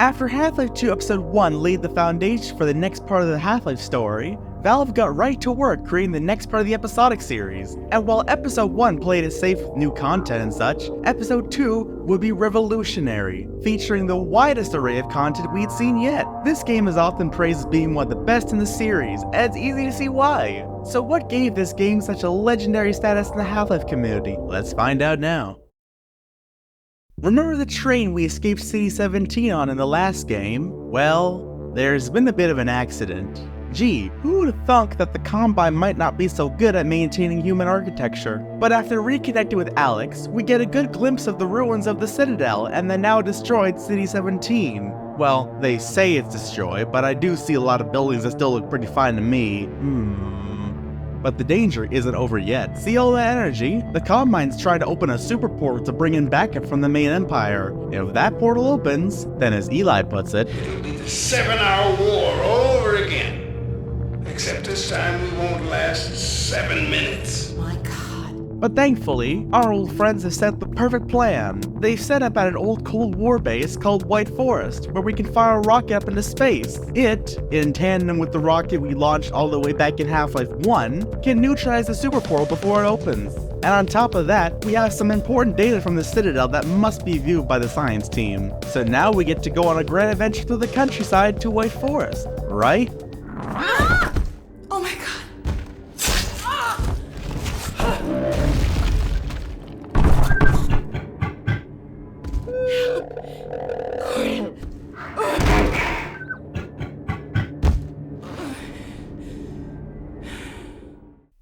After Half-Life 2 Episode 1 laid the foundation for the next part of the Half-Life story, Valve got right to work creating the next part of the episodic series. And while Episode 1 played it safe with new content and such, Episode 2 would be revolutionary, featuring the widest array of content we'd seen yet. This game is often praised as being one of the best in the series, and it's easy to see why. So what gave this game such a legendary status in the Half-Life community? Let's find out now. Remember the train we escaped City 17 on in the last game? Well, there's been a bit of an accident. Gee, who would have thunk that the Combine might not be so good at maintaining human architecture? But after reconnecting with Alex, we get a good glimpse of the ruins of the Citadel and the now destroyed City 17. Well, they say it's destroyed, but I do see a lot of buildings that still look pretty fine to me. But the danger isn't over yet. See all that energy? The Combine's trying to open a super portal to bring in backup from the main empire. If that portal opens, then as Eli puts it, it'll be the 7-hour war all over again. Except this time we won't last 7 minutes. My God. But thankfully, our old friends have set the perfect plan. They've set up at an old Cold War base called White Forest, where we can fire a rocket up into space. It, in tandem with the rocket we launched all the way back in Half-Life 1, can neutralize the super portal before it opens. And on top of that, we have some important data from the Citadel that must be viewed by the science team. So now we get to go on a grand adventure through the countryside to White Forest, right? Ah! Oh my God.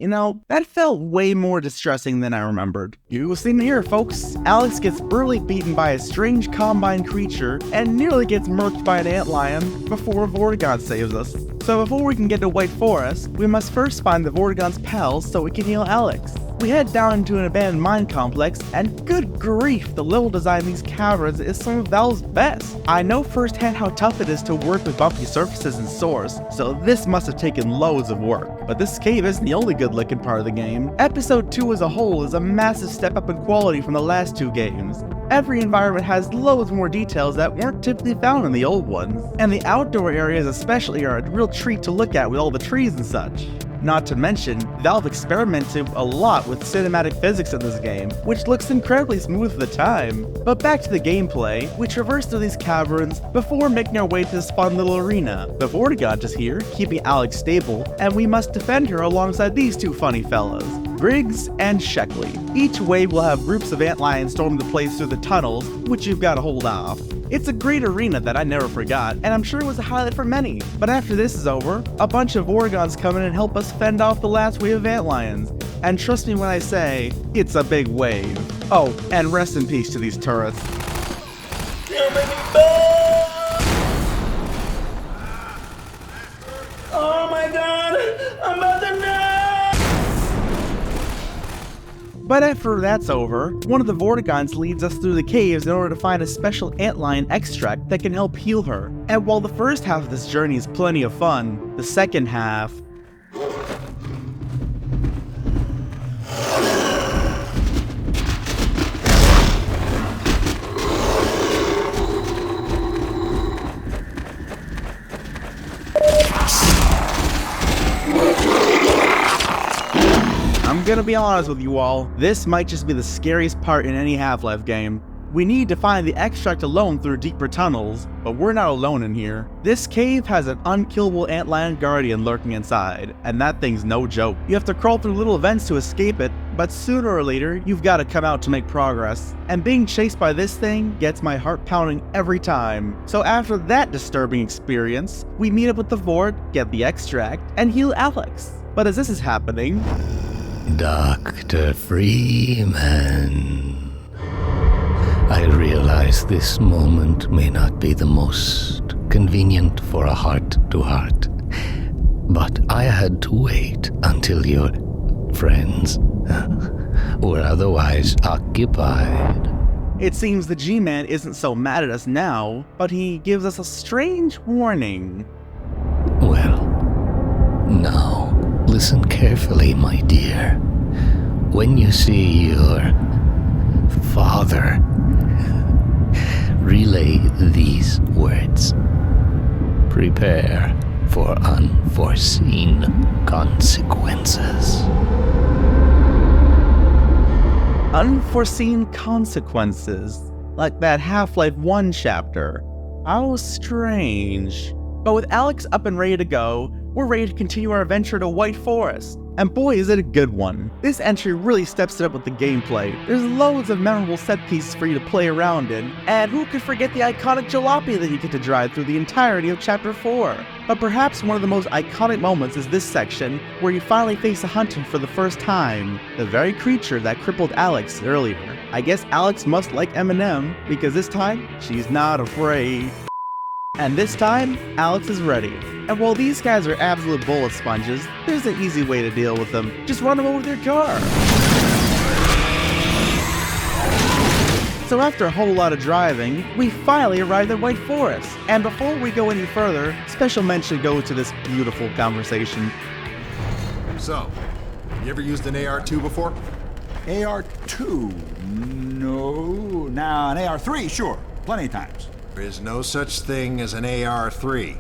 You know, that felt way more distressing than I remembered. You seen here, folks. Alex gets brutally beaten by a strange Combine creature and nearly gets murked by an Antlion before Vortigaunt saves us. So before we can get to White Forest, we must first find the Vortigaunt's pals so we can heal Alex. We head down into an abandoned mine complex, and good grief, the level design in these caverns is some of Valve's best. I know firsthand how tough it is to work with bumpy surfaces in Source, so this must have taken loads of work. But this cave isn't the only good looking part of the game. Episode 2 as a whole is a massive step up in quality from the last two games. Every environment has loads more details that weren't typically found in the old ones. And the outdoor areas especially are a real treat to look at with all the trees and such. Not to mention, Valve experimented a lot with cinematic physics in this game, which looks incredibly smooth for the time. But back to the gameplay, we traverse through these caverns before making our way to this fun little arena. The Vortigaunt is here, keeping Alex stable, and we must defend her alongside these two funny fellas, Griggs and Sheckley. Each wave will have groups of Antlions storming the place through the tunnels, which you've got to hold off. It's a great arena that I never forgot, and I'm sure it was a highlight for many. But after this is over, a bunch of Vortigaunts come in and help us fend off the last wave of Antlions. And trust me when I say, it's a big wave. Oh, and rest in peace to these turrets. You're making bad! Oh my God! I'm about to die! But after that's over, one of the Vortigaunts leads us through the caves in order to find a special Antlion extract that can help heal her. And while the first half of this journey is plenty of fun, the second half... I'm gonna be honest with you all, this might just be the scariest part in any Half-Life game. We need to find the extract alone through deeper tunnels, but we're not alone in here. This cave has an unkillable Antlion Guardian lurking inside, and that thing's no joke. You have to crawl through little vents to escape it, but sooner or later, you've got to come out to make progress. And being chased by this thing gets my heart pounding every time. So after that disturbing experience, we meet up with the Vort, get the extract, and heal Alex. But as this is happening... Dr. Freeman, I realize this moment may not be the most convenient for a heart-to-heart, but I had to wait until your friends were otherwise occupied. It seems the G-Man isn't so mad at us now, but he gives us a strange warning. Well, now, listen carefully, my dear. When you see your father, relay these words. Prepare for unforeseen consequences. Unforeseen consequences, like that Half-Life 1 chapter. How strange. But with Alex up and ready to go, we're ready to continue our adventure to White Forest. And boy is it a good one. This entry really steps it up with the gameplay. There's loads of memorable set pieces for you to play around in, and who could forget the iconic jalopy that you get to drive through the entirety of Chapter 4. But perhaps one of the most iconic moments is this section, where you finally face a hunter for the first time, the very creature that crippled Alex earlier. I guess Alex must like Eminem, because this time, she's not afraid. And this time, Alex is ready. And while these guys are absolute bullet sponges, there's an easy way to deal with them. Just run them over with your car. So after a whole lot of driving, we finally arrived at White Forest. And before we go any further, special mention goes to this beautiful conversation. So, you ever used an AR-2 before? AR-2? No. Now, an AR-3, sure. Plenty of times. There is no such thing as an AR-3.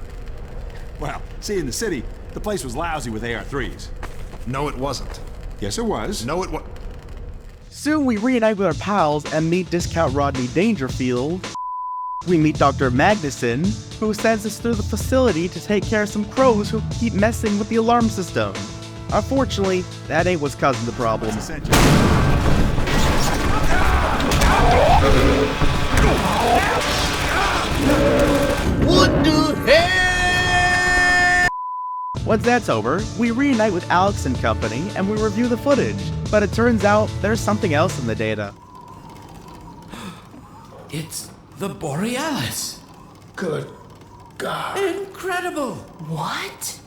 Well, see, in the city, the place was lousy with AR-3s. No, it wasn't. Yes, it was. No, it was. Soon we reunite with our pals and meet Discount Rodney Dangerfield. We meet Dr. Magnuson, who sends us through the facility to take care of some crows who keep messing with the alarm system. Unfortunately, that ain't what's causing the problem. What the hell? Once that's over, we reunite with Alex and company and we review the footage. But it turns out there's something else in the data. It's the Borealis. Good God. Incredible. What?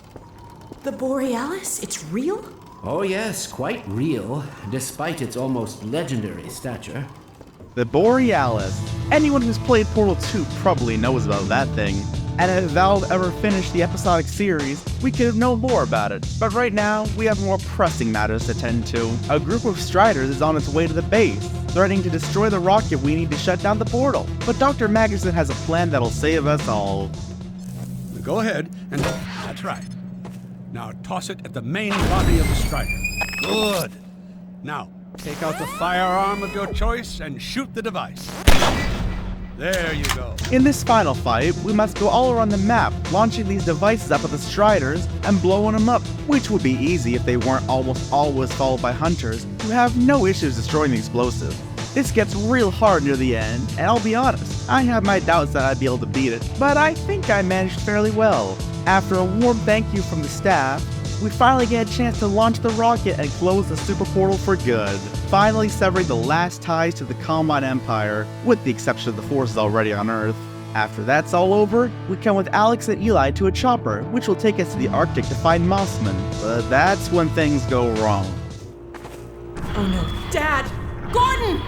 The Borealis? It's real? Oh yes, quite real, despite its almost legendary stature. The Borealis. Anyone who's played Portal 2 probably knows about that thing. And if Valve ever finished the episodic series, we could have known more about it. But right now, we have more pressing matters to tend to. A group of Striders is on its way to the base, threatening to destroy the rocket we need to shut down the portal. But Dr. Magnuson has a plan that'll save us all. Go ahead and... That's right. Now toss it at the main body of the Strider. Good. Now, take out the firearm of your choice and shoot the device. There you go. In this final fight, we must go all around the map, launching these devices up at the Striders and blowing them up, which would be easy if they weren't almost always followed by hunters who have no issues destroying the explosive. This gets real hard near the end, and I'll be honest, I have my doubts that I'd be able to beat it, but I think I managed fairly well. After a warm thank you from the staff, we finally get a chance to launch the rocket and close the super portal for good, finally severing the last ties to the Combine Empire, with the exception of the forces already on Earth. After that's all over, we come with Alex and Eli to a chopper, which will take us to the Arctic to find Mossman, but that's when things go wrong. Oh no. Dad! Gordon!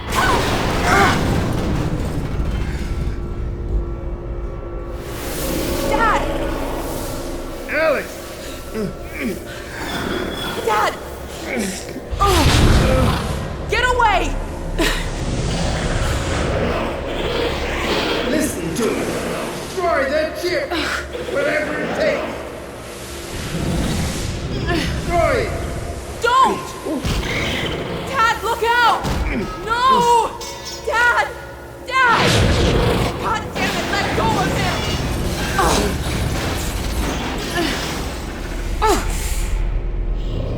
Dad! Alex! Dad! Oh. Get away! Listen to me. Destroy that ship. Whatever it takes. Destroy it. Don't! Dad, look out! No! Dad! Dad! God damn it, let go of him!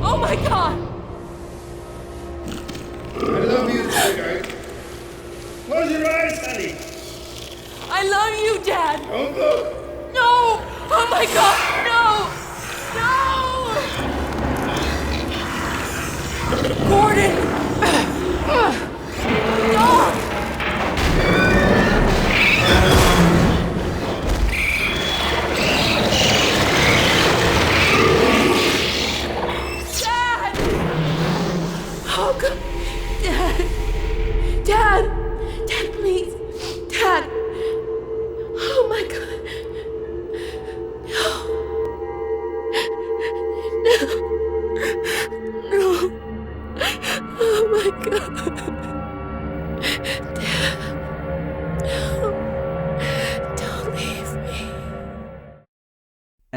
Oh my God! I love you, sweetheart. Close your eyes, honey. I love you, Dad! Don't look. No! Oh my God, no! No! Gordon! No! Dad! Oh God! Dad! Dad! Dad, please! Dad! Oh my God! No! No! Oh my God!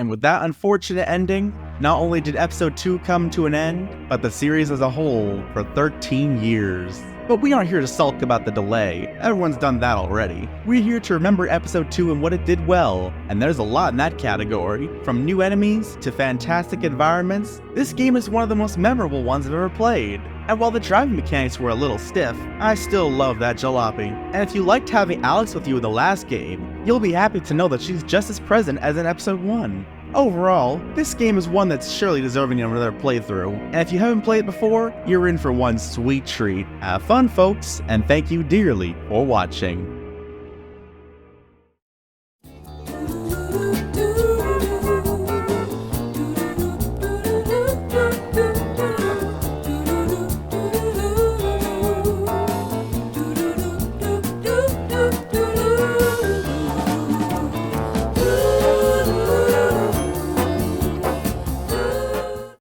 And with that unfortunate ending, not only did episode 2 come to an end, but the series as a whole for 13 years. But we aren't here to sulk about the delay, everyone's done that already. We're here to remember episode 2 and what it did well, and there's a lot in that category. From new enemies to fantastic environments, this game is one of the most memorable ones I've ever played. And while the driving mechanics were a little stiff, I still love that jalopy. And if you liked having Alex with you in the last game, you'll be happy to know that she's just as present as in episode 1. Overall, this game is one that's surely deserving of another playthrough, and if you haven't played it before, you're in for one sweet treat. Have fun, folks, and thank you dearly for watching.